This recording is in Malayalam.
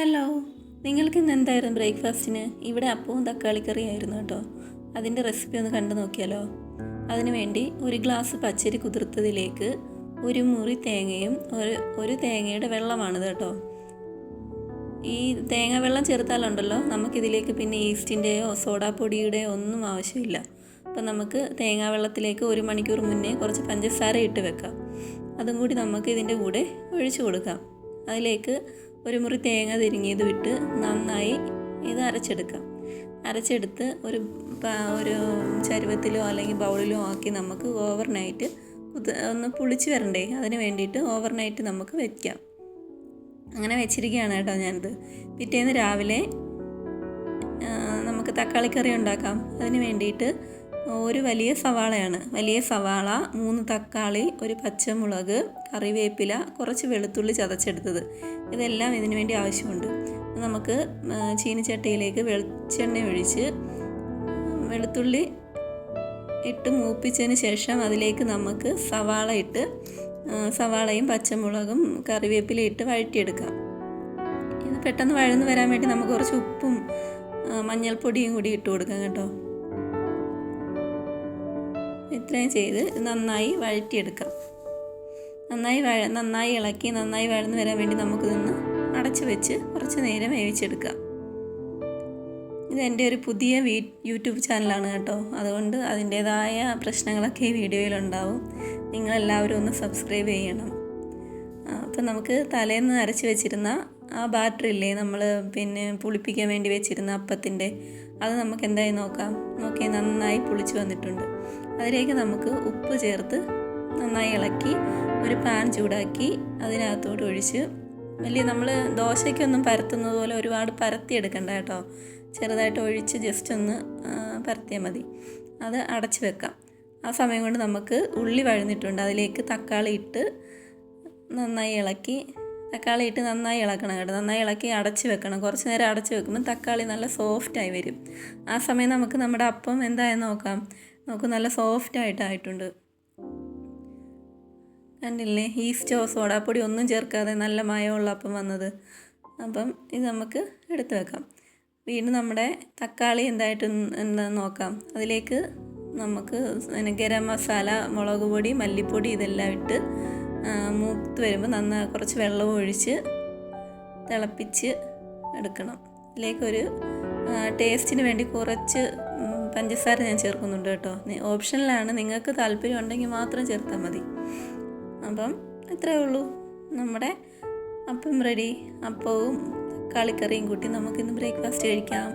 ഹലോ, നിങ്ങൾക്ക് ഇന്ന് എന്തായിരുന്നു ബ്രേക്ക്ഫാസ്റ്റിന്? ഇവിടെ അപ്പവും തക്കാളിക്കറിയായിരുന്നു കേട്ടോ. അതിൻ്റെ റെസിപ്പി ഒന്ന് കണ്ടു നോക്കിയാലോ? അതിനു വേണ്ടി ഒരു ഗ്ലാസ് പച്ചരി കുതിർത്തതിലേക്ക് ഒരു മുറി തേങ്ങയും ഒരു തേങ്ങയുടെ വെള്ളമാണിത് കേട്ടോ. ഈ തേങ്ങ വെള്ളം ചേർത്താലുണ്ടല്ലോ നമുക്കിതിലേക്ക് പിന്നെ ഈസ്റ്റിൻ്റെയോ സോഡാപ്പൊടിയുടെയോ ഒന്നും ആവശ്യമില്ല. അപ്പം നമുക്ക് തേങ്ങാ വെള്ളത്തിലേക്ക് 1 മണിക്കൂർ മുന്നേ കുറച്ച് പഞ്ചസാര ഇട്ട് വെക്കാം. അതും കൂടി നമുക്ക് ഇതിൻ്റെ കൂടെ ഒഴിച്ചു കൊടുക്കാം. അതിലേക്ക് ഒരു മുറി തേങ്ങ തിരിങ്ങിയത് വിട്ട് നന്നായി ഇത് അരച്ചെടുത്ത് ഒരു ചരുവത്തിലോ അല്ലെങ്കിൽ ബൗളിലോ ആക്കി നമുക്ക് ഓവർനൈറ്റ് ഒന്ന് പുളിച്ച് വരണ്ടേ, അതിന് വേണ്ടിയിട്ട് ഓവർനൈറ്റ് നമുക്ക് വയ്ക്കാം. അങ്ങനെ വെച്ചിരിക്കുകയാണ് കേട്ടോ ഞാനിത്. പിറ്റേന്ന് രാവിലെ നമുക്ക് തക്കാളിക്കറി ഉണ്ടാക്കാം. അതിന് വേണ്ടിയിട്ട് ഒരു വലിയ സവാള, 3 തക്കാളി, ഒരു പച്ചമുളക്, കറിവേപ്പില, കുറച്ച് വെളുത്തുള്ളി ചതച്ചെടുത്തത്, ഇതെല്ലാം ഇതിനു വേണ്ടി ആവശ്യമുണ്ട്. നമുക്ക് ചീനിച്ചട്ടിയിലേക്ക് വെളിച്ചെണ്ണ ഒഴിച്ച് വെളുത്തുള്ളി ഇട്ട് മൂപ്പിച്ചതിന് ശേഷം അതിലേക്ക് നമുക്ക് സവാളയും പച്ചമുളകും കറിവേപ്പില ഇട്ട് വഴറ്റിയെടുക്കാം. ഇത് പെട്ടെന്ന് വഴന്ന് വരാൻ വേണ്ടി നമുക്ക് കുറച്ച് ഉപ്പും മഞ്ഞൾപ്പൊടിയും കൂടി ഇട്ട് കൊടുക്കാം കേട്ടോ. ഇത്രയും ചെയ്ത് നന്നായി വഴറ്റിയെടുക്കാം. നന്നായി ഇളക്കി നന്നായി വഴന്ന് വരാൻ വേണ്ടി നമുക്കിതൊന്ന് അടച്ചു വെച്ച് കുറച്ച് നേരം വേവിച്ചെടുക്കാം. ഇതെൻ്റെ ഒരു പുതിയ യൂട്യൂബ് ചാനലാണ് കേട്ടോ. അതുകൊണ്ട് അതിൻ്റേതായ പ്രശ്നങ്ങളൊക്കെ ഈ വീഡിയോയിലുണ്ടാവും. നിങ്ങളെല്ലാവരും ഒന്ന് സബ്സ്ക്രൈബ് ചെയ്യണം. അപ്പം നമുക്ക് തലേന്ന് അരച്ച് വെച്ചിരുന്ന ആ ബാറ്ററില്ലേ, നമ്മൾ പുളിപ്പിക്കാൻ വേണ്ടി വെച്ചിരുന്ന അപ്പത്തിൻ്റെ, അത് നമുക്ക് എന്തായി നോക്കാം. നന്നായി പുളിച്ച് വന്നിട്ടുണ്ട്. അതിലേക്ക് നമുക്ക് ഉപ്പ് ചേർത്ത് നന്നായി ഇളക്കി ഒരു പാൻ ചൂടാക്കി അതിനകത്തോട്ട് ഒഴിച്ച് നമ്മൾ ദോശയ്ക്കൊന്നും പരത്തുന്നത് പോലെ ഒരുപാട് പരത്തിയെടുക്കണ്ട കേട്ടോ. ചെറുതായിട്ട് ഒഴിച്ച് ജസ്റ്റ് ഒന്ന് പരത്തിയാൽ മതി. അത് അടച്ച് വെക്കാം. ആ സമയം കൊണ്ട് നമുക്ക് ഉള്ളി വഴന്നിട്ടുണ്ട്. അതിലേക്ക് തക്കാളി ഇട്ട് നന്നായി ഇളക്കണം കേട്ടോ. നന്നായി ഇളക്കി അടച്ച് വെക്കണം. കുറച്ച് നേരം അടച്ച് വെക്കുമ്പോൾ തക്കാളി നല്ല സോഫ്റ്റായി വരും. ആ സമയം നമുക്ക് നമ്മുടെ അപ്പം എന്തായെന്ന് നോക്കാം. നല്ല സോഫ്റ്റായിട്ടായിട്ടുണ്ട്. കണ്ടില്ലേ, ഈസ്റ്റോ സോഡാപ്പൊടി ഒന്നും ചേർക്കാതെ നല്ല മയമുള്ള അപ്പം വന്നത്. അപ്പം ഇത് നമുക്ക് എടുത്ത് വെക്കാം. വീണ്ടും നമ്മുടെ തക്കാളി എന്താണെന്ന് നോക്കാം. അതിലേക്ക് നമുക്ക് ഗരം മസാല, മുളക് പൊടി, മല്ലിപ്പൊടി ഇതെല്ലാം ഇട്ട് മൂത്ത് വരുമ്പോൾ കുറച്ച് വെള്ളവും ഒഴിച്ച് തിളപ്പിച്ച് എടുക്കണം. ഇതിലേക്കൊരു ടേസ്റ്റിന് വേണ്ടി കുറച്ച് പഞ്ചസാര ഞാൻ ചേർക്കുന്നുണ്ട് കേട്ടോ. ഓപ്ഷനിലാണ്, നിങ്ങൾക്ക് താല്പര്യം ഉണ്ടെങ്കിൽ മാത്രം ചേർത്താൽ മതി. അപ്പം അത്രയേ ഉള്ളൂ, നമ്മുടെ അപ്പം റെഡി. അപ്പവും തക്കാളിക്കറിയും കൂട്ടി നമുക്കിന്ന് ബ്രേക്ക്ഫാസ്റ്റ് കഴിക്കാം.